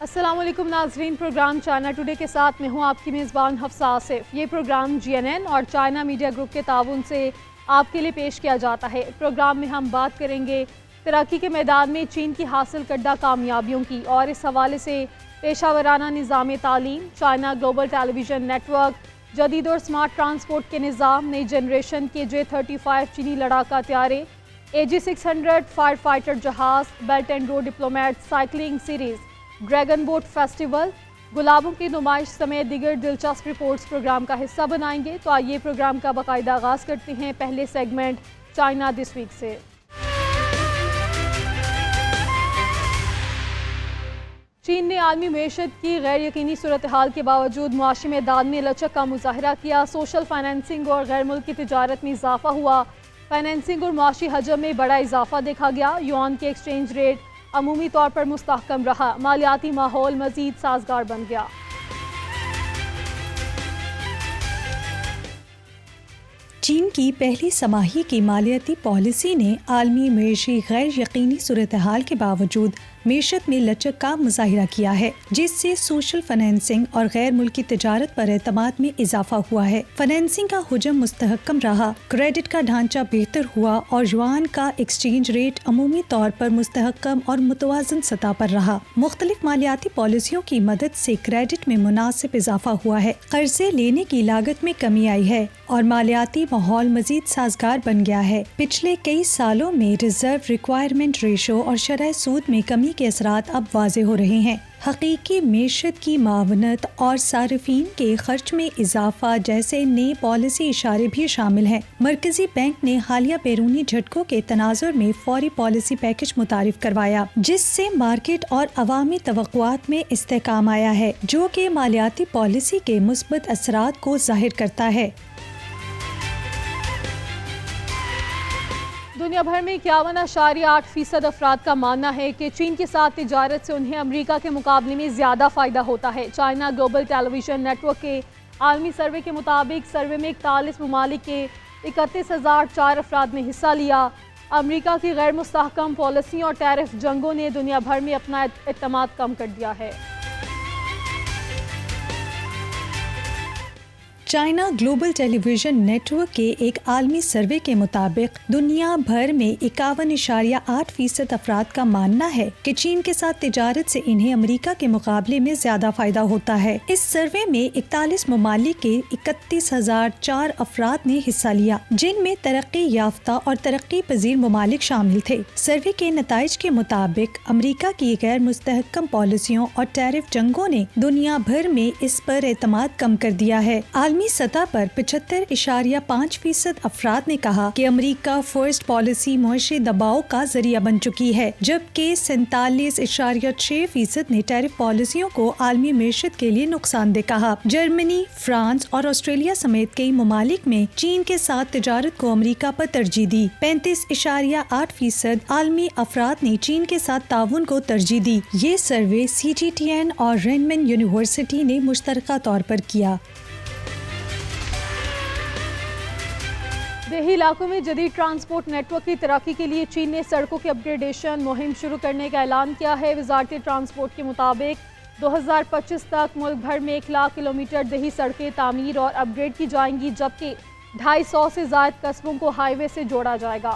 السلام علیکم ناظرین، پروگرام چائنا ٹوڈے کے ساتھ میں ہوں آپ کی میزبان حفصہ آصف۔ یہ پروگرام GNN اور چائنا میڈیا گروپ کے تعاون سے آپ کے لیے پیش کیا جاتا ہے۔ پروگرام میں ہم بات کریں گے ترقی کے میدان میں چین کی حاصل کردہ کامیابیوں کی، اور اس حوالے سے پیشہ ورانہ نظام تعلیم، چائنا گلوبل ٹیلی ویژن نیٹ ورک، جدید اور سمارٹ ٹرانسپورٹ کے نظام، نئی جنریشن کے J-35 چینی لڑاکا طیارے، AG-600 فائر فائٹر جہاز، belt and road diplomat cycling series, dragon boat festival, گلابوں کی نمائش سمیت دیگر دلچسپ رپورٹس پروگرام کا حصہ بنائیں گے۔ تو آئیے پروگرام کا باقاعدہ آغاز کرتے ہیں پہلے سیگمنٹ چائنا دس ویک سے۔ چین نے عالمی معیشت کی غیر یقینی صورتحال کے باوجود معاشی میدان میں لچک کا مظاہرہ کیا۔ سوشل فائنینسنگ اور غیر ملکی تجارت میں اضافہ ہوا۔ فائنینسنگ اور معاشی حجم میں بڑا اضافہ دیکھا گیا۔ یوان کے ایکسچینج ریٹ عمومی طور پر مستحکم رہا۔ مالیاتی ماحول مزید سازگار بن گیا۔ چین کی پہلی سماہی کی مالیاتی پالیسی نے عالمی معاشی غیر یقینی صورتحال کے باوجود معیشت میں لچک کا مظاہرہ کیا ہے، جس سے سوشل فائنینسنگ اور غیر ملکی تجارت پر اعتماد میں اضافہ ہوا ہے۔ فائنینسنگ کا حجم مستحکم رہا، کریڈٹ کا ڈھانچہ بہتر ہوا اور یوان کا ایکسچینج ریٹ عمومی طور پر مستحکم اور متوازن سطح پر رہا۔ مختلف مالیاتی پالیسیوں کی مدد سے کریڈٹ میں مناسب اضافہ ہوا ہے، قرضے لینے کی لاگت میں کمی آئی ہے اور مالیاتی ماحول مزید سازگار بن گیا ہے۔ پچھلے کئی سالوں میں ریزرو ریکوائرمنٹ ریشو اور شرح سود میں کمی کے اثرات اب واضح ہو رہے ہیں۔ حقیقی معیشت کی معاونت اور صارفین کے خرچ میں اضافہ جیسے نئے پالیسی اشارے بھی شامل ہیں۔ مرکزی بینک نے حالیہ بیرونی جھٹکوں کے تناظر میں فوری پالیسی پیکج متعارف کروایا، جس سے مارکیٹ اور عوامی توقعات میں استحکام آیا ہے، جو کہ مالیاتی پالیسی کے مثبت اثرات کو ظاہر کرتا ہے۔ دنیا بھر میں 51.8% افراد کا ماننا ہے کہ چین کے ساتھ تجارت سے انہیں امریکہ کے مقابلے میں زیادہ فائدہ ہوتا ہے۔ چائنا گلوبل ٹیلی ویژن نیٹ ورک کے عالمی سروے کے مطابق سروے میں 41 ممالک کے 31,004 افراد نے حصہ لیا۔ امریکہ کی غیر مستحکم پالیسیوں اور ٹیرف جنگوں نے دنیا بھر میں اپنا اعتماد کم کر دیا ہے۔ چائنا گلوبل ٹیلی ویژن نیٹ ورک کے ایک عالمی سروے کے مطابق دنیا بھر میں 51.8% افراد کا ماننا ہے کہ چین کے ساتھ تجارت سے انہیں امریکہ کے مقابلے میں زیادہ فائدہ ہوتا ہے۔ اس سروے میں 41 ممالک کے 31,004 افراد نے حصہ لیا، جن میں ترقی یافتہ اور ترقی پذیر ممالک شامل تھے۔ سروے کے نتائج کے مطابق امریکہ کی غیر مستحکم پالیسیوں اور ٹیرف جنگوں نے دنیا بھر میں اس پر اعتماد کم کر دیا ہے۔ عالمی سطح پر 75.5% افراد نے کہا کہ امریکہ فرسٹ پالیسی معاشی دباؤ کا ذریعہ بن چکی ہے، جبکہ 47.6% نے ٹیرف پالیسیوں کو عالمی معیشت کے لیے نقصان دہ کہا۔ جرمنی، فرانس اور آسٹریلیا سمیت کئی ممالک میں چین کے ساتھ تجارت کو امریکہ پر ترجیح دی۔ 35.8% عالمی افراد نے چین کے ساتھ تعاون کو ترجیح دی۔ یہ سروے CGTN اور رینمن یونیورسٹی نے مشترکہ طور پر کیا۔ دیہی علاقوں میں جدید ٹرانسپورٹ نیٹ ورک کی ترقی کے لیے چین نے سڑکوں کی اپ گریڈیشن مہم شروع کرنے کا اعلان کیا ہے۔ وزارت ٹرانسپورٹ کے مطابق 2025 تک ملک بھر میں 100,000 کلومیٹر دیہی سڑکیں تعمیر اور اپ گریڈ کی جائیں گی، جبکہ 250 سے زائد قصبوں کو ہائی وے سے جوڑا جائے گا۔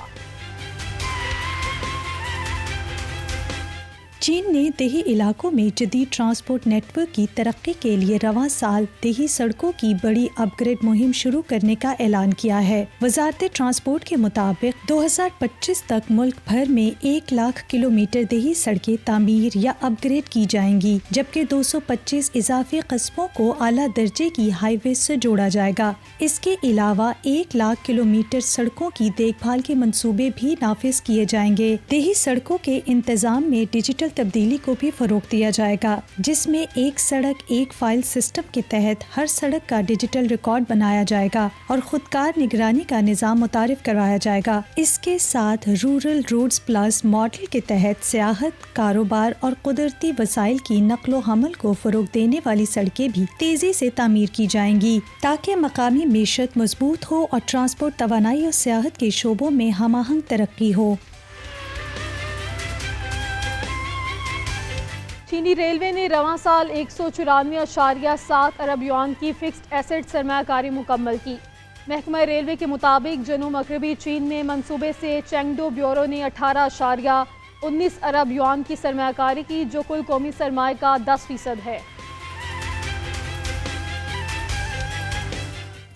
چین نے دیہی علاقوں میں جدید ٹرانسپورٹ نیٹ ورک کی ترقی کے لیے رواں سال دیہی سڑکوں کی بڑی اپ گریڈ مہم شروع کرنے کا اعلان کیا ہے۔ وزارت ٹرانسپورٹ کے مطابق 2025 تک ملک بھر میں 100,000 کلومیٹر دیہی سڑکیں تعمیر یا اپ گریڈ کی جائیں گی، جبکہ 225 اضافی قصبوں کو اعلیٰ درجے کی ہائی وے سے جوڑا جائے گا۔ اس کے علاوہ 100,000 کلومیٹر سڑکوں کی دیکھ بھال کے منصوبے بھی نافذ کیے جائیں گے۔ دیہی سڑکوں کے انتظام میں ڈیجیٹل تبدیلی کو بھی فروغ دیا جائے گا، جس میں ایک سڑک ایک فائل سسٹم کے تحت ہر سڑک کا ڈیجیٹل ریکارڈ بنایا جائے گا اور خودکار نگرانی کا نظام متعارف کروایا جائے گا۔ اس کے ساتھ رورل روڈز پلس ماڈل کے تحت سیاحت، کاروبار اور قدرتی وسائل کی نقل و حمل کو فروغ دینے والی سڑکیں بھی تیزی سے تعمیر کی جائیں گی، تاکہ مقامی معیشت مضبوط ہو اور ٹرانسپورٹ، توانائی اور سیاحت کے شعبوں میں ہم آہنگ ترقی ہو۔ چینی ریلوے نے رواں سال 194.7 ارب یوان کی فکسڈ ایسٹ سرمایہ کاری مکمل کی۔ محکمہ ریلوے کے مطابق جنوب مغربی چین میں منصوبے سے چینگڈو بیورو نے 18.19 ارب یوان کی سرمایہ کاری کی، جو کل قومی سرمایہ کا 10% ہے۔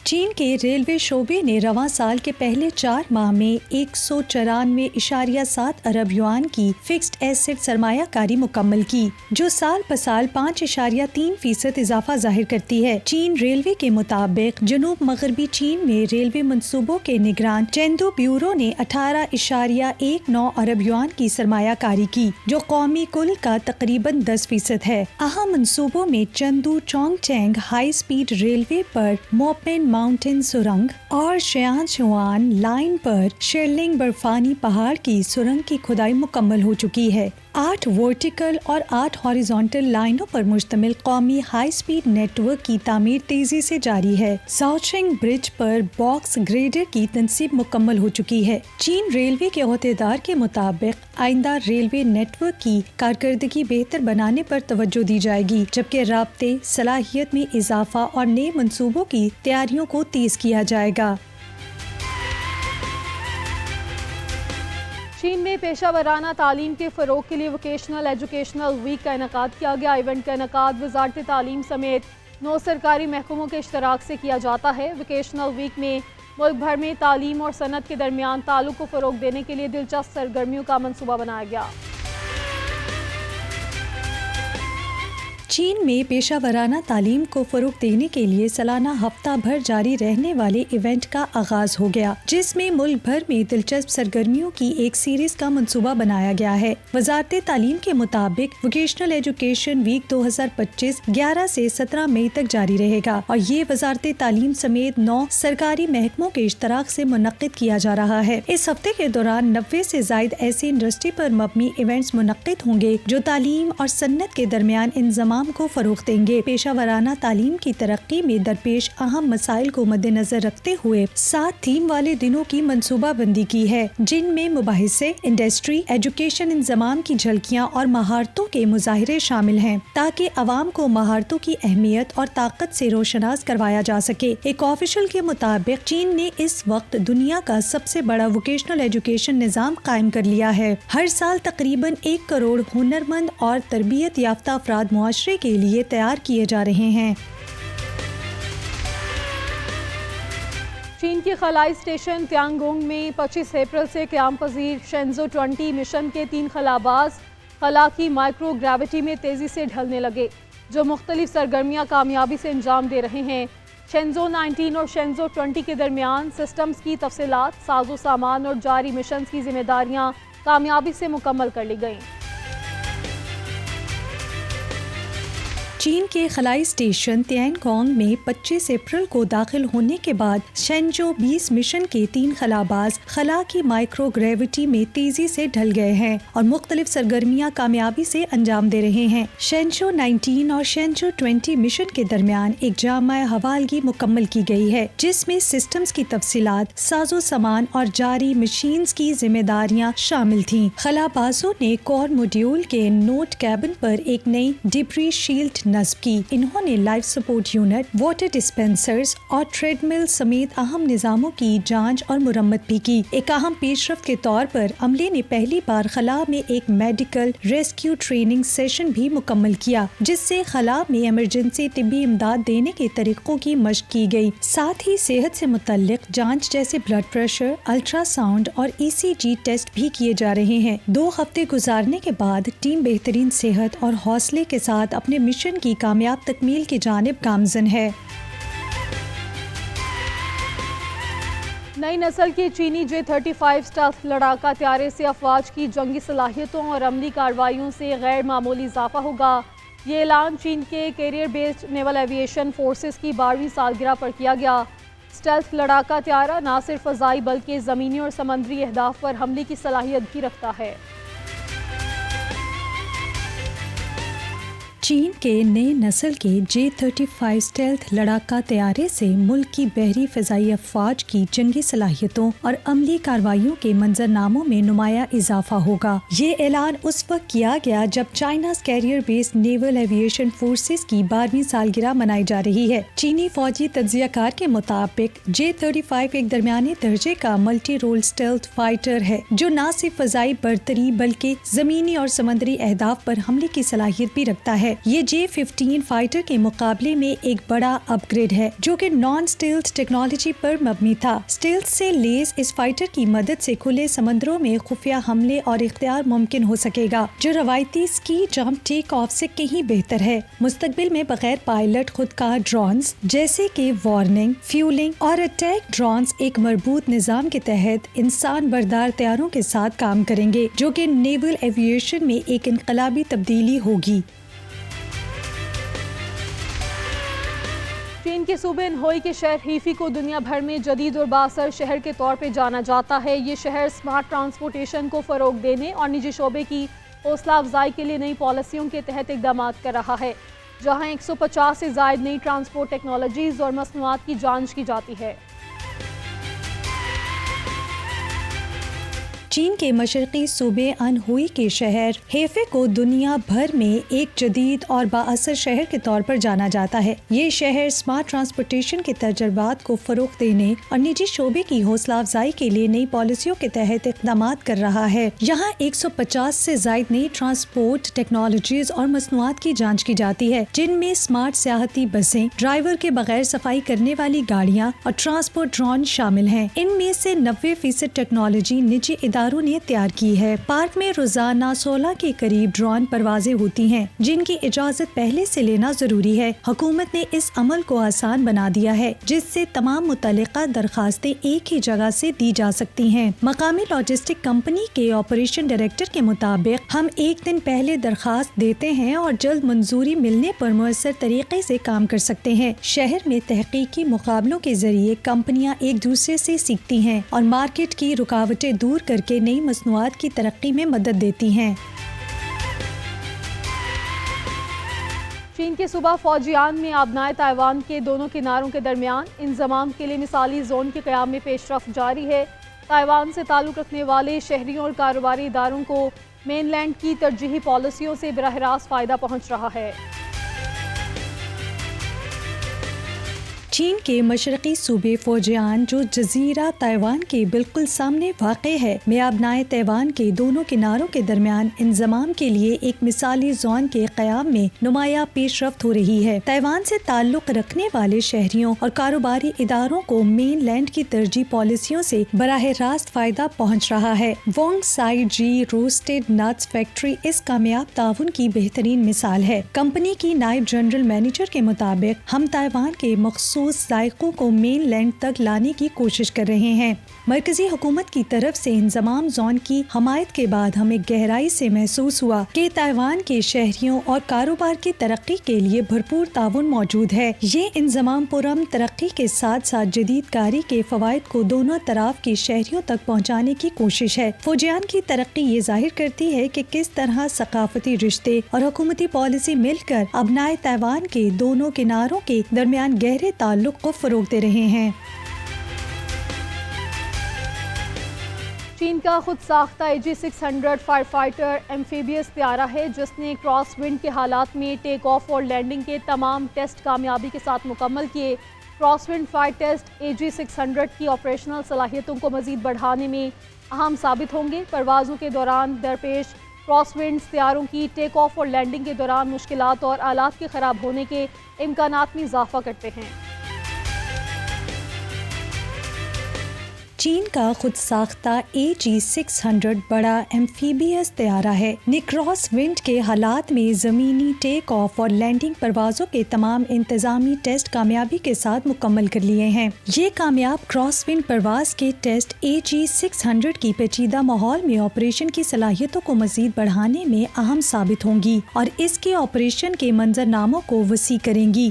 چین کے ریلوے شعبے نے رواں سال کے پہلے 4 ماہ میں 194.7 ارب یوان کی فکسڈ ایسٹ سرمایہ کاری مکمل کی، جو سال بسال 5.3% اضافہ ظاہر کرتی ہے۔ چین ریلوے کے مطابق جنوب مغربی چین میں ریلوے منصوبوں کے نگران چینگڈو بیورو نے 18.19 ارب یوان کی سرمایہ کاری کی، جو قومی کل کا تقریباً 10% ہے۔ اہم منصوبوں میں چندو چونگ چینگ ہائی سپیڈ ریلوے پر موپن ماؤنٹین سرنگ اور شیان شوان لائن پر شرلنگ برفانی پہاڑ کی سرنگ کی کھدائی مکمل ہو چکی ہے۔ 8 ورٹیکل اور 8 ہاریزونٹل لائنوں پر مشتمل قومی ہائی سپیڈ نیٹ ورک کی تعمیر تیزی سے جاری ہے۔ زاؤچنگ برج پر باکس گریڈر کی تنصیب مکمل ہو چکی ہے۔ چین ریلوے کے عہدیدار کے مطابق آئندہ ریلوے نیٹ ورک کی کارکردگی بہتر بنانے پر توجہ دی جائے گی، جبکہ رابطے، صلاحیت میں اضافہ اور نئے منصوبوں کی تیاریوں کو تیز کیا جائے گا۔ چین میں پیشہ ورانہ تعلیم کے فروغ کے لیے ووکیشنل ایجوکیشنل ویک کا انعقاد کیا گیا۔ ایونٹ کا انعقاد وزارت تعلیم سمیت 9 سرکاری محکموں کے اشتراک سے کیا جاتا ہے۔ ووکیشنل ویک میں ملک بھر میں تعلیم اور صنعت کے درمیان تعلق کو فروغ دینے کے لیے دلچسپ سرگرمیوں کا منصوبہ بنایا گیا۔ چین میں پیشہ ورانہ تعلیم کو فروغ دینے کے لیے سالانہ ہفتہ بھر جاری رہنے والے ایونٹ کا آغاز ہو گیا، جس میں ملک بھر میں دلچسپ سرگرمیوں کی ایک سیریز کا منصوبہ بنایا گیا ہے۔ وزارت تعلیم کے مطابق ووکیشنل ایجوکیشن ویک 2025 11 سے 17 مئی تک جاری رہے گا، اور یہ وزارت تعلیم سمیت 9 سرکاری محکموں کے اشتراک سے منعقد کیا جا رہا ہے۔ اس ہفتے کے دوران 90 سے زائد ایسے انڈسٹری پر مبنی ایونٹس منعقد ہوں گے جو تعلیم اور صنعت کے درمیان انضمام کو فروغ دیں گے۔ پیشہ ورانہ تعلیم کی ترقی میں درپیش اہم مسائل کو مد نظر رکھتے ہوئے 7 تھیم والے دنوں کی منصوبہ بندی کی ہے، جن میں مباحثے، انڈسٹری، ایجوکیشن انضمام کی جھلکیاں اور مہارتوں کے مظاہرے شامل ہیں، تاکہ عوام کو مہارتوں کی اہمیت اور طاقت سے روشناس کروایا جا سکے۔ ایک آفیشل کے مطابق چین نے اس وقت دنیا کا سب سے بڑا ووکیشنل ایجوکیشن نظام قائم کر لیا ہے۔ ہر سال تقریباً 1 کروڑ ہنرمند اور تربیت یافتہ افراد معاشرے کے لیے تیار کیے جا رہے ہیں۔ چین کے خلائی اسٹیشن تیانگونگ میں 25 اپریل سے قیام پذیر شینزو 20 مشن کے 3 خلاباز خلا کی مائکرو گریوٹی میں تیزی سے ڈھلنے لگے، جو مختلف سرگرمیاں کامیابی سے انجام دے رہے ہیں۔ شینزو 19 اور شینزو 20 کے درمیان سسٹمز کی تفصیلات، ساز و سامان اور جاری مشنز کی ذمہ داریاں کامیابی سے مکمل کر لی گئیں۔ چین کے خلائی اسٹیشن تیانگونگ میں 25 اپریل کو داخل ہونے کے بعد شینزو 20 مشن کے 3 خلاباز خلا کی مائکرو گریوٹی میں تیزی سے ڈھل گئے ہیں اور مختلف سرگرمیاں کامیابی سے انجام دے رہے ہیں۔ شینزو 19 اور شینزو 20 مشن کے درمیان ایک جامع حوالگی مکمل کی گئی ہے، جس میں سسٹمز کی تفصیلات، ساز و سامان اور جاری مشینز کی ذمہ داریاں شامل تھیں۔ خلابازوں نے کور موڈیول کے نوٹ کیبن پر ایک نئی ڈبری شیلڈ نصب کی۔ انہوں نے life support unit, water dispensers اور ٹریڈ مل سمیت اہم نظاموں کی جانچ اور مرمت بھی کی۔ ایک اہم پیش رفت کے طور پر عملے نے پہلی بار خلا میں ایک میڈیکل ریسکیو ٹریننگ سیشن بھی مکمل کیا، جس سے خلا میں ایمرجنسی طبی امداد دینے کے طریقوں کی مشق کی گئی۔ ساتھ ہی صحت سے متعلق جانچ جیسے بلڈ پریشر، الٹرا ساؤنڈ اور ECG ٹیسٹ بھی کیے جا رہے ہیں۔ 2 ہفتے گزارنے کے بعد ٹیم بہترین صحت اور حوصلے کے ساتھ اپنے مشن کی کامیاب تکمیل کی جانب گامزن ہے۔ نئی نسل کے چینی J-35 اسٹیلتھ لڑاکا طیارے سے افواج کی جنگی صلاحیتوں اور عملی کارروائیوں سے غیر معمولی اضافہ ہوگا۔ یہ اعلان چین کے کیریئر بیسڈ نیول ایویشن فورسز کی 12ویں سالگرہ پر کیا گیا۔ اسٹیلتھ لڑاکا طیارہ نہ صرف فضائی بلکہ زمینی اور سمندری اہداف پر حملے کی صلاحیت بھی رکھتا ہے۔ چین کے نئے نسل کے J-35 اسٹیلتھ لڑاکا طیارے سے ملک کی بحری فضائی افواج کی جنگی صلاحیتوں اور عملی کارروائیوں کے منظرناموں میں نمایاں اضافہ ہوگا۔ یہ اعلان اس وقت کیا گیا جب چائناز کیریئر بیسڈ نیول ایویشن فورسز کی 12ویں سالگرہ منائی جا رہی ہے۔ چینی فوجی تجزیہ کار کے مطابق J-35 ایک درمیانے درجے کا ملٹی رول اسٹیلتھ فائٹر ہے جو نہ صرف فضائی برتری بلکہ زمینی اور سمندری اہداف پر حملے کی صلاحیت بھی رکھتا ہے۔ یہ J-15 فائٹر کے مقابلے میں ایک بڑا اپ گریڈ ہے جو کہ نان اسٹیلتھ ٹیکنالوجی پر مبنی تھا۔ اسٹیلتھ سے لیس اس فائٹر کی مدد سے کھلے سمندروں میں خفیہ حملے اور اختیار ممکن ہو سکے گا جو روایتی اسکی جمپ ٹیک آف سے کہیں بہتر ہے۔ مستقبل میں بغیر پائلٹ خودکار ڈرونز جیسے کہ وارننگ، فیولنگ اور اٹیک ڈرونز ایک مربوط نظام کے تحت انسان بردار طیاروں کے ساتھ کام کریں گے جو کہ نیول ایویشن میں ایک انقلابی تبدیلی ہوگی۔ چین کے صوبے انہوئی کے شہر ہیفی کو دنیا بھر میں جدید اور بااثر شہر کے طور پہ جانا جاتا ہے۔ یہ شہر سمارٹ ٹرانسپورٹیشن کو فروغ دینے اور نجی شعبے کی حوصلہ افزائی کے لیے نئی پالیسیوں کے تحت اقدامات کر رہا ہے، جہاں 150 سے زائد نئی ٹرانسپورٹ ٹیکنالوجیز اور مصنوعات کی جانچ کی جاتی ہے۔ چین کے مشرقی صوبے انہوئی کے شہر ہیفے کو دنیا بھر میں ایک جدید اور بااثر شہر کے طور پر جانا جاتا ہے۔ یہ شہر سمارٹ ٹرانسپورٹیشن کے تجربات کو فروغ دینے اور نجی شعبے کی حوصلہ افزائی کے لیے نئی پالیسیوں کے تحت اقدامات کر رہا ہے۔ یہاں 150 سے زائد نئی ٹرانسپورٹ ٹیکنالوجیز اور مصنوعات کی جانچ کی جاتی ہے، جن میں سمارٹ سیاحتی بسیں، ڈرائیور کے بغیر صفائی کرنے والی گاڑیاں اور ٹرانسپورٹ ڈرون شامل ہیں۔ ان میں سے 90% ٹیکنالوجی نجی اداروں نے تیار کی ہے۔ پارک میں روزانہ 16 کے قریب ڈرون پروازیں ہوتی ہیں جن کی اجازت پہلے سے لینا ضروری ہے۔ حکومت نے اس عمل کو آسان بنا دیا ہے جس سے تمام متعلقہ درخواستیں ایک ہی جگہ سے دی جا سکتی ہیں۔ مقامی لاجسٹک کمپنی کے آپریشن ڈائریکٹر کے مطابق ہم ایک دن پہلے درخواست دیتے ہیں اور جلد منظوری ملنے پر مؤثر طریقے سے کام کر سکتے ہیں۔ شہر میں تحقیقی مقابلوں کے ذریعے کمپنیاں ایک دوسرے سے سیکھتی ہیں اور مارکیٹ کی رکاوٹیں دور کر کے نئی مصنوعات کی ترقی میں مدد دیتی ہیں۔ چین کے صوبہ فوجیان میں آبنائے تائیوان کے دونوں کناروں کے درمیان انضمام کے لیے مثالی زون کے قیام میں پیش رفت جاری ہے۔ تائیوان سے تعلق رکھنے والے شہریوں اور کاروباری اداروں کو مین لینڈ کی ترجیحی پالیسیوں سے براہ راست فائدہ پہنچ رہا ہے۔ چین کے مشرقی صوبے فوجیان جو جزیرہ تائیوان کے بالکل سامنے واقع ہے میں آبنائے تائیوان کے دونوں کناروں کے درمیان انضمام کے لیے ایک مثالی زون کے قیام میں نمایاں پیش رفت ہو رہی ہے۔ تائیوان سے تعلق رکھنے والے شہریوں اور کاروباری اداروں کو مین لینڈ کی ترجیحی پالیسیوں سے براہ راست فائدہ پہنچ رہا ہے۔ وانگ سائی جی روسٹڈ نٹس فیکٹری اس کامیاب تعاون کی بہترین مثال ہے۔ کمپنی کی نائب جنرل مینیجر کے مطابق ہم تائیوان کے مخصوص ذائقوں کو مین لینڈ تک لانے کی کوشش کر رہے ہیں۔ مرکزی حکومت کی طرف سے انضمام زون کی حمایت کے بعد ہمیں گہرائی سے محسوس ہوا کہ تائیوان کے شہریوں اور کاروبار کی ترقی کے لیے بھرپور تعاون موجود ہے۔ یہ انضمام پرامن ترقی کے ساتھ ساتھ جدید کاری کے فوائد کو دونوں طرف کے شہریوں تک پہنچانے کی کوشش ہے۔ فوجیان کی ترقی یہ ظاہر کرتی ہے کہ کس طرح ثقافتی رشتے اور حکومتی پالیسی مل کر آبنائے تائیوان کے دونوں کناروں کے درمیان گہرے تعلق کو فروغ دے رہے ہیں۔ چین کا خود ساختہ AG-600 فائر فائٹر ایمفیبیس طیارہ ہے جس نے کراس ونڈ کے حالات میں ٹیک آف اور لینڈنگ کے تمام ٹیسٹ کامیابی کے ساتھ مکمل کیے۔ کراس ونڈ فائر ٹیسٹ AG-600 کی آپریشنل صلاحیتوں کو مزید بڑھانے میں اہم ثابت ہوں گے۔ پروازوں کے دوران درپیش کراس ونڈ طیاروں کی ٹیک آف اور لینڈنگ کے دوران مشکلات اور آلات کے خراب ہونے کے امکانات میں اضافہ کرتے ہیں۔ چین کا خود ساختہ AG-600 بڑا ایمفیبیس طیارہ ہے نے کراس ونڈ کے حالات میں زمینی ٹیک آف اور لینڈنگ پروازوں کے تمام انتظامی ٹیسٹ کامیابی کے ساتھ مکمل کر لیے ہیں۔ یہ کامیاب کراس ونڈ پرواز کے ٹیسٹ AG-600 کی پیچیدہ ماحول میں آپریشن کی صلاحیتوں کو مزید بڑھانے میں اہم ثابت ہوں گی اور اس کے آپریشن کے منظرناموں کو وسیع کریں گی۔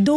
2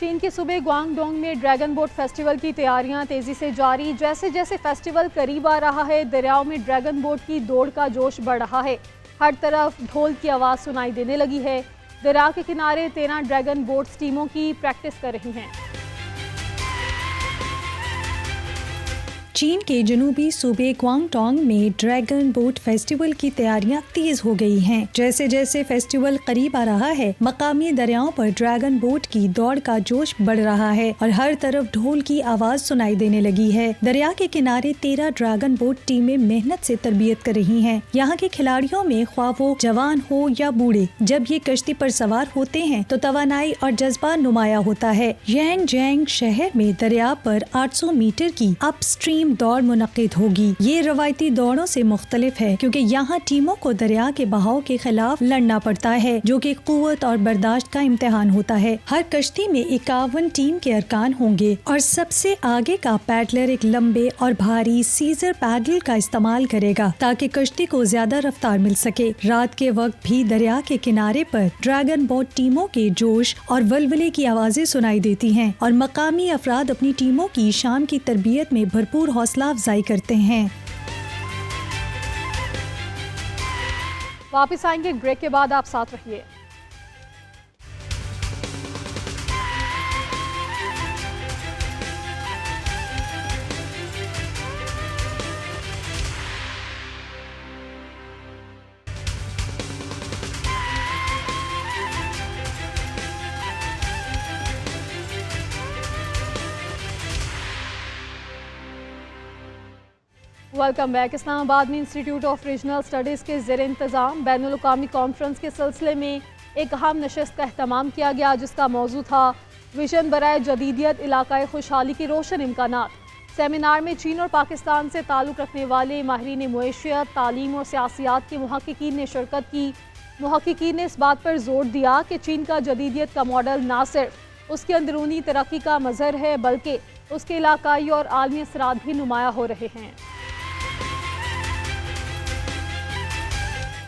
چین کے صوبے گوانگڈونگ میں ڈریگن بوٹ فیسٹیول کی تیاریاں تیزی سے جاری. جیسے جیسے فیسٹیول قریب آ رہا ہے دریاؤں میں ڈریگن بوٹ کی دوڑ کا جوش بڑھ رہا ہے. ہر طرف ڈھول کی آواز سنائی دینے لگی ہے. دریا کے کنارے 13 ڈریگن بوٹس ٹیموں کی پریکٹس کر رہی ہیں. چین کے جنوبی صوبے گوانگڈونگ میں ڈریگن بوٹ فیسٹیول کی تیاریاں تیز ہو گئی ہیں. جیسے جیسے فیسٹیول قریب آ رہا ہے مقامی دریاؤں پر ڈریگن بوٹ کی دوڑ کا جوش بڑھ رہا ہے اور ہر طرف ڈھول کی آواز سنائی دینے لگی ہے. دریا کے کنارے 13 ڈریگن بوٹ ٹیمیں محنت سے تربیت کر رہی ہیں. یہاں کے کھلاڑیوں میں خواہ وہ جوان ہو یا بوڑھے جب یہ کشتی پر سوار ہوتے ہیں تو توانائی اور جذبہ نمایاں ہوتا ہے. ینگ جینگ شہر میں دریا پر 800 میٹر کی اپ اسٹریم دوڑ منعقد ہوگی. یہ روایتی دوڑوں سے مختلف ہے کیونکہ یہاں ٹیموں کو دریا کے بہاؤ کے خلاف لڑنا پڑتا ہے جو کہ قوت اور برداشت کا امتحان ہوتا ہے. ہر کشتی میں 51 ٹیم کے ارکان ہوں گے اور سب سے آگے کا پیڈلر ایک لمبے اور بھاری سیزر پیڈل کا استعمال کرے گا تاکہ کشتی کو زیادہ رفتار مل سکے. رات کے وقت بھی دریا کے کنارے پر ڈریگن بوٹ ٹیموں کے جوش اور ولولے کی آوازیں سنائی دیتی ہیں اور مقامی افراد اپنی ٹیموں کی شام کی تربیت میں بھرپور حوصلہ افزائی کرتے ہیں. واپس آئیں گے بریک کے بعد، آپ ساتھ رہیے. Welcome back. اسلام آباد میں انسٹیٹیوٹ آف ریجنل اسٹڈیز کے زیر انتظام بین الاقوامی کانفرنس کے سلسلے میں ایک اہم نشست کا اہتمام کیا گیا جس کا موضوع تھا ویژن برائے جدیدیت علاقائی خوشحالی کے روشن امکانات. سیمینار میں چین اور پاکستان سے تعلق رکھنے والے ماہرین معیشت، تعلیم اور سیاسیات کے محققین نے شرکت کی. محققین نے اس بات پر زور دیا کہ چین کا جدیدیت کا ماڈل نہ صرف اس کی اندرونی ترقی کا مظہر ہے بلکہ اس کے علاقائی اور عالمی اثرات بھی نمایاں ہو رہے ہیں.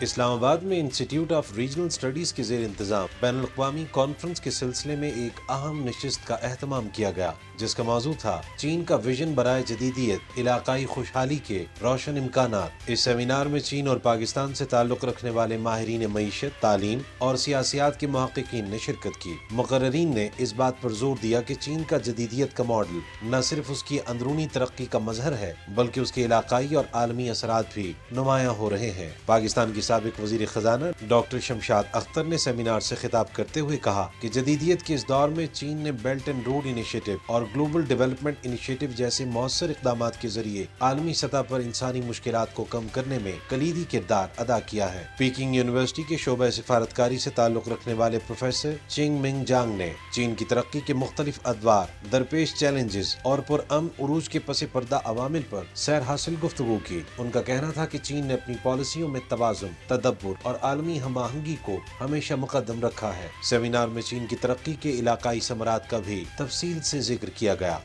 اسلام آباد میں انسٹیٹیوٹ آف ریجنل اسٹڈیز کے زیر انتظام بین الاقوامی کانفرنس کے سلسلے میں ایک اہم نشست کا اہتمام کیا گیا جس کا موضوع تھا چین کا ویژن برائے جدیدیت علاقائی خوشحالی کے روشن امکانات. اس سیمینار میں چین اور پاکستان سے تعلق رکھنے والے ماہرین معیشت، تعلیم اور سیاسیات کے محققین نے شرکت کی. مقررین نے اس بات پر زور دیا کہ چین کا جدیدیت کا ماڈل نہ صرف اس کی اندرونی ترقی کا مظہر ہے بلکہ اس کے علاقائی اور عالمی اثرات بھی نمایاں ہو رہے ہیں. پاکستان کی سابق وزیر خزانہ ڈاکٹر شمشاد اختر نے سیمینار سے خطاب کرتے ہوئے کہا کہ جدیدیت کے اس دور میں چین نے بیلٹ اینڈ روڈ انیشیٹو اور گلوبل ڈیولپمنٹ انیشیٹو جیسے مؤثر اقدامات کے ذریعے عالمی سطح پر انسانی مشکلات کو کم کرنے میں کلیدی کردار ادا کیا ہے. پیکنگ یونیورسٹی کے شعبہ سفارتکاری سے تعلق رکھنے والے پروفیسر چنگ منگ جانگ نے چین کی ترقی کے مختلف ادوار، درپیش چیلنجز اور پرامن عروج کے پس پردہ عوامل پر سیر حاصل گفتگو کی. ان کا کہنا تھا کہ چین نے اپنی پالیسیوں میں توازن، تدبر اور عالمی ہم آہنگی کو ہمیشہ مقدم رکھا ہے. سیمینار میں چین کی ترقی کے علاقائی ثمرات کا بھی تفصیل سے ذکر کیا گیا.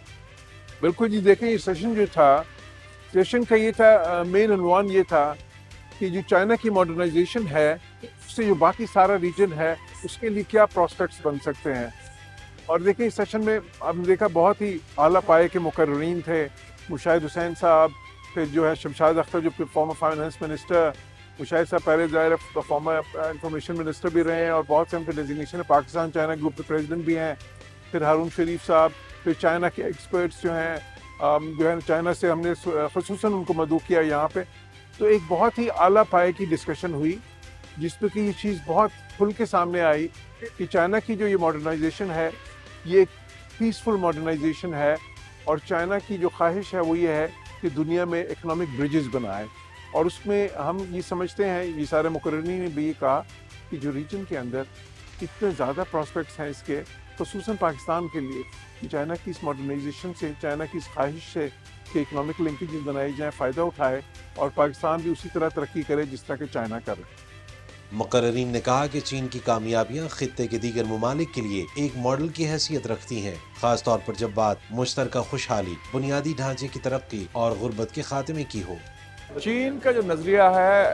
بالکل جی، دیکھیں یہ سیشن جو تھا، سیشن کا یہ تھا، مین عنوان یہ تھا کہ جو چائنا کی ماڈرنائزیشن ہے اس سے جو باقی سارا ریجن ہے اس کے لیے کیا پراسپیکٹس بن سکتے ہیں. اور دیکھیں اس سیشن میں آپ نے دیکھا بہت ہی اعلیٰ پائے کے مقررین تھے. مشاہد حسین صاحب، پھر جو ہے شمشاد اختر جو فارمر فائنانس منسٹر، مشاہد صاحب پہلے ظاہر فارمر انفارمیشن منسٹر بھی رہے ہیں اور بہت سے ان کے ڈیزیگنیشن ہے، پاکستان چائنا گروپ کے پریزیڈنٹ بھی ہیں. پھر ہارون شریف صاحب، پھر چائنا کے ایکسپرٹس جو ہے چائنا سے ہم نے خصوصاً ان کو مدعو کیا یہاں پہ. تو ایک بہت ہی اعلیٰ پائے کی ڈسکشن ہوئی جس پہ کہ یہ چیز بہت کھل کے سامنے آئی کہ چائنا کی جو یہ ماڈرنائزیشن ہے یہ ایک پیسفل ماڈرنائزیشن ہے اور چائنا کی جو خواہش ہے وہ یہ ہے کہ دنیا میں اکنامک برجز بنائے. اور اس میں ہم یہ سمجھتے ہیں، یہ سارے مقررین نے بھی یہ کہا کہ جو ریجن کے اندر اتنے زیادہ پراسپیکٹس ہیں اس کے، خصوصاً پاکستان کے لیے، کہ چائنا کی اس ماڈرنائزیشن سے، چائنا کی اس خواہش سے کہ اکنامک لنکیجز بنائی جائیں، فائدہ اٹھائے اور پاکستان بھی اسی طرح ترقی کرے جس طرح کہ چائنا کر رہے. مقررین نے کہا کہ چین کی کامیابیاں خطے کے دیگر ممالک کے لیے ایک ماڈل کی حیثیت رکھتی ہیں، خاص طور پر جب بات مشترکہ خوشحالی، بنیادی ڈھانچے کی ترقی اور غربت کے خاتمے کی ہو. چین کا جو نظریہ ہے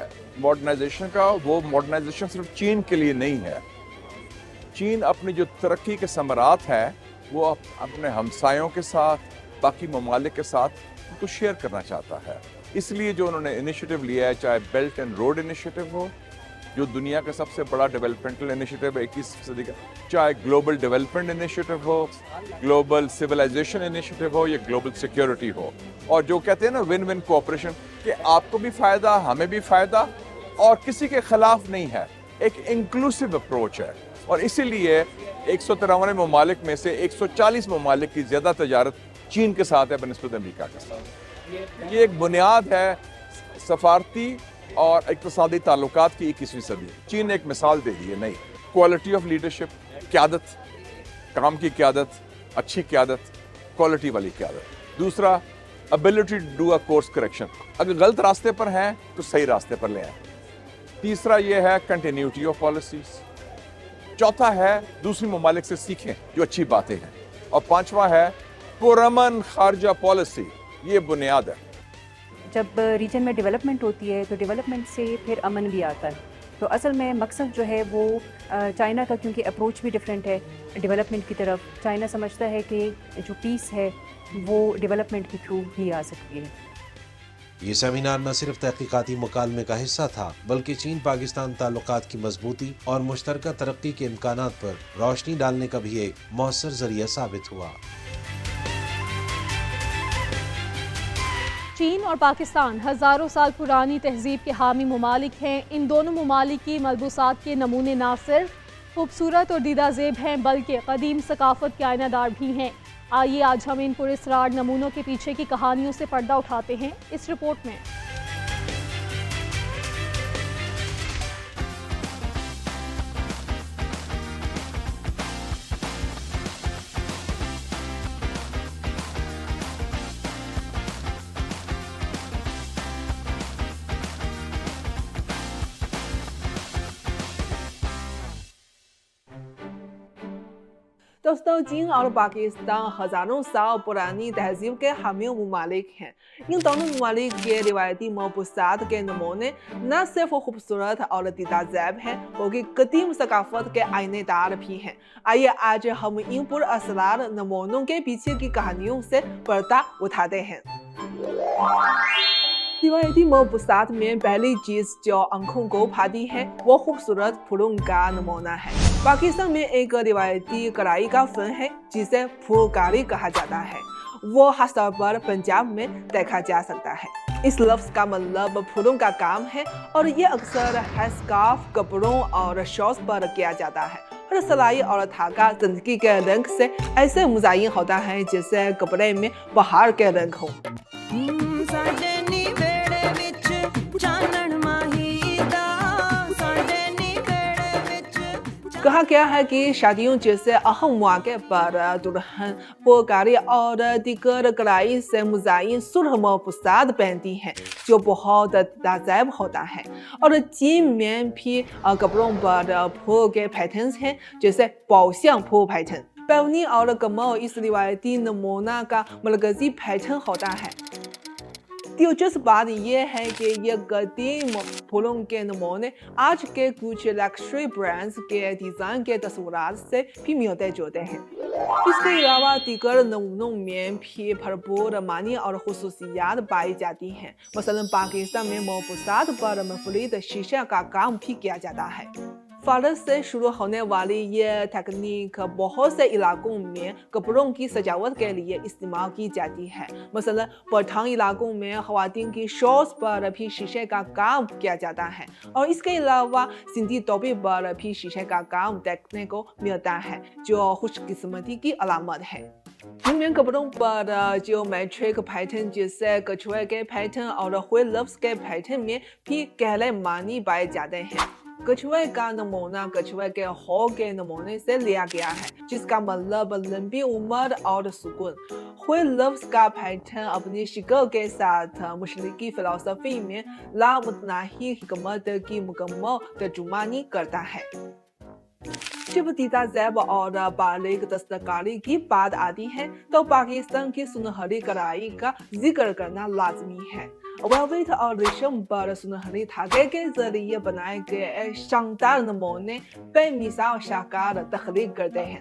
ماڈرنائزیشن کا، وہ ماڈرنائزیشن صرف چین کے لیے نہیں ہے. چین اپنی جو ترقی کے ثمرات ہیں وہ اپنے ہمسایوں کے ساتھ باقی ممالک کے ساتھ ان کو شیئر کرنا چاہتا ہے. اس لیے جو انہوں نے انیشیٹو لیا ہے, چاہے بیلٹ اینڈ روڈ انیشیٹو ہو جو دنیا کا سب سے بڑا ڈیولپمنٹل انیشیٹو ہے 21 صدی کا, چاہے گلوبل ڈیولپمنٹ انیشیٹو ہو, گلوبل سویلائزیشن انیشیٹو ہو یا گلوبل سیکیورٹی ہو, اور جو کہتے ہیں نا ون ون کوآپریشن, کہ آپ کو بھی فائدہ ہمیں بھی فائدہ اور کسی کے خلاف نہیں ہے, ایک انکلوسیو اپروچ ہے. اور اسی لیے 153 ممالک میں سے 140 ممالک کی زیادہ تجارت چین کے ساتھ ہے بنسبت امریکہ کے ساتھ. یہ ایک بنیاد ہے سفارتی اور اقتصادی تعلقات کی 21ویں صدی. چین نے ایک مثال دے دی ہے نئی, کوالٹی آف لیڈرشپ, قیادت, کام کی قیادت, اچھی قیادت, کوالٹی والی قیادت. دوسرا ability to do a course correction, اگر غلط راستے پر ہیں تو صحیح راستے پر لے آئیں. تیسرا یہ ہے کنٹینیوٹی آف پالیسیز. چوتھا ہے دوسری ممالک سے سیکھیں جو اچھی باتیں ہیں. اور پانچواں ہے پرامن خارجہ پالیسی, یہ بنیاد ہے. جب ریجن میں ڈیولپمنٹ ہوتی ہے تو ڈیولپمنٹ سے پھر امن بھی آتا ہے. تو اصل میں مقصد جو ہے وہ چائنا کا, کیونکہ اپروچ بھی ڈیفرنٹ ہے ڈیولپمنٹ کی طرف. چائنا سمجھتا ہے کہ جو پیس ہے وہ ڈیولپمنٹ کے تھرو ہی آ سکتی ہے. یہ سیمینار نہ صرف تحقیقاتی مکالمے کا حصہ تھا بلکہ چین پاکستان تعلقات کی مضبوطی اور مشترکہ ترقی کے امکانات پر روشنی ڈالنے کا بھی ایک مؤثر ذریعہ ثابت ہوا. چین اور پاکستان ہزاروں سال پرانی تہذیب کے حامی ممالک ہیں. ان دونوں ممالک کی ملبوسات کے نمونے نہ صرف خوبصورت اور دیدہ زیب ہیں بلکہ قدیم ثقافت کے آئینہ دار بھی ہیں. آئیے آج ہم ان پراسرار نمونوں کے پیچھے کی کہانیوں سے پردہ اٹھاتے ہیں اس رپورٹ میں. دوستوں، چین اور پاکستان ہزاروں سال پرانی تہذیب کے حامی ممالک ہیں. ان دونوں ممالک کے روایتی ملبوسات کے نمونے نہ صرف خوبصورت اور دیدہ زیب ہیں بلکہ قدیم ثقافت کے آئینے دار بھی ہیں. آئیے آج ہم ان پراسرار نمونوں کے پیچھے کی کہانیوں سے پردہ اٹھاتے ہیں. روایتی ملبوسات میں پہلی چیز جو آنکھوں کو بھاتی ہے وہ خوبصورت پھولوں کا نمونہ ہے. پاکستان میں ایک روایتی کڑھائی کا فن ہے جسے پھولکاری کہا جاتا ہے. وہ خاص طور پر پنجاب میں دیکھا جا سکتا ہے. اس لفظ کا مطلب پھولوں کا کام ہے اور یہ اکثر اسکارف، کپڑوں اور شالز پر کیا جاتا ہے. اور سلائی اور دھاگا زندگی کے رنگ سے ایسے مزین ہوتا ہے جیسے کپڑے میں بہار کے رنگ ہوں. کہا گیا ہے کہ شادیوں جیسے اہم مواقع پر دلہن پھولکاری اور دیگر کڑھائی سے مزین سرخ ملبوسات پہنتی ہیں جو بہت جذاب ہوتا ہے. اور چین میں بھی کپڑوں پر پھول کے پیٹرنز ہیں جیسے پاؤسیاں پھول پیٹرن. بیونی اور کمل اس روایتی نمونہ کا مرکزی پیٹرن ہوتا ہے. دلچسپ بات یہ ہے کہ یہ قدیم پھولوں کے نمونے آج کے کچھ لکشری برانڈز کے ڈیزائن کے تصورات سے بھی ملتے جلتے ہیں. اس کے علاوہ دیگر نمونوں میں بھی بھرپور معنی اور خصوصیات پائی جاتی ہیں. مثلا پاکستان میں ملبوسات پر منفرد شیشے کا کام بھی کیا جاتا ہے. فارس سے شروع ہونے والی یہ تکنیک بہت سے علاقوں میں کپڑوں کی سجاوٹ کے لیے استعمال کی جاتی ہے. مثلا پٹھان علاقوں میں خواتین کی شالز پر بھی شیشے کا کام کیا جاتا ہے اور اس کے علاوہ سندھی ٹوپی پر بھی شیشے کا کام دیکھنے کو ملتا ہے جو خوش قسمتی کی علامت ہے. ان میں کپڑوں پر جیومیٹرک پیٹرن جیسے کچھوے کے پیٹرن اور ہوئے لفظ کے پیٹرن میں بھی گہرے معنی پائے جاتے ہیں. کچھوے کا نمونہ کچھوے کے ہو کے نمونے سے لیا گیا ہے جس کا مطلب لمبی عمر اور سکون. ہوئے لفظ کا پیٹرن اپنی شکل کے ساتھ مشرقی فلسفی میں لامتناہی حکمت کی مکمل ترجمانی کرتا ہے. جب دیدہ زیب اور باریک دستکاری کی بات آتی ہے تو پاکستان کی سنہری کڑھائی کا ذکر کرنا لازمی ہے. ویلویٹ اور ریشم پر سنہری دھاگے کے ذریعے بنائے گئے شاندار نمونے بے مثال شاہکار تخلیق کرتے ہیں.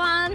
1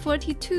42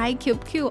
IQQ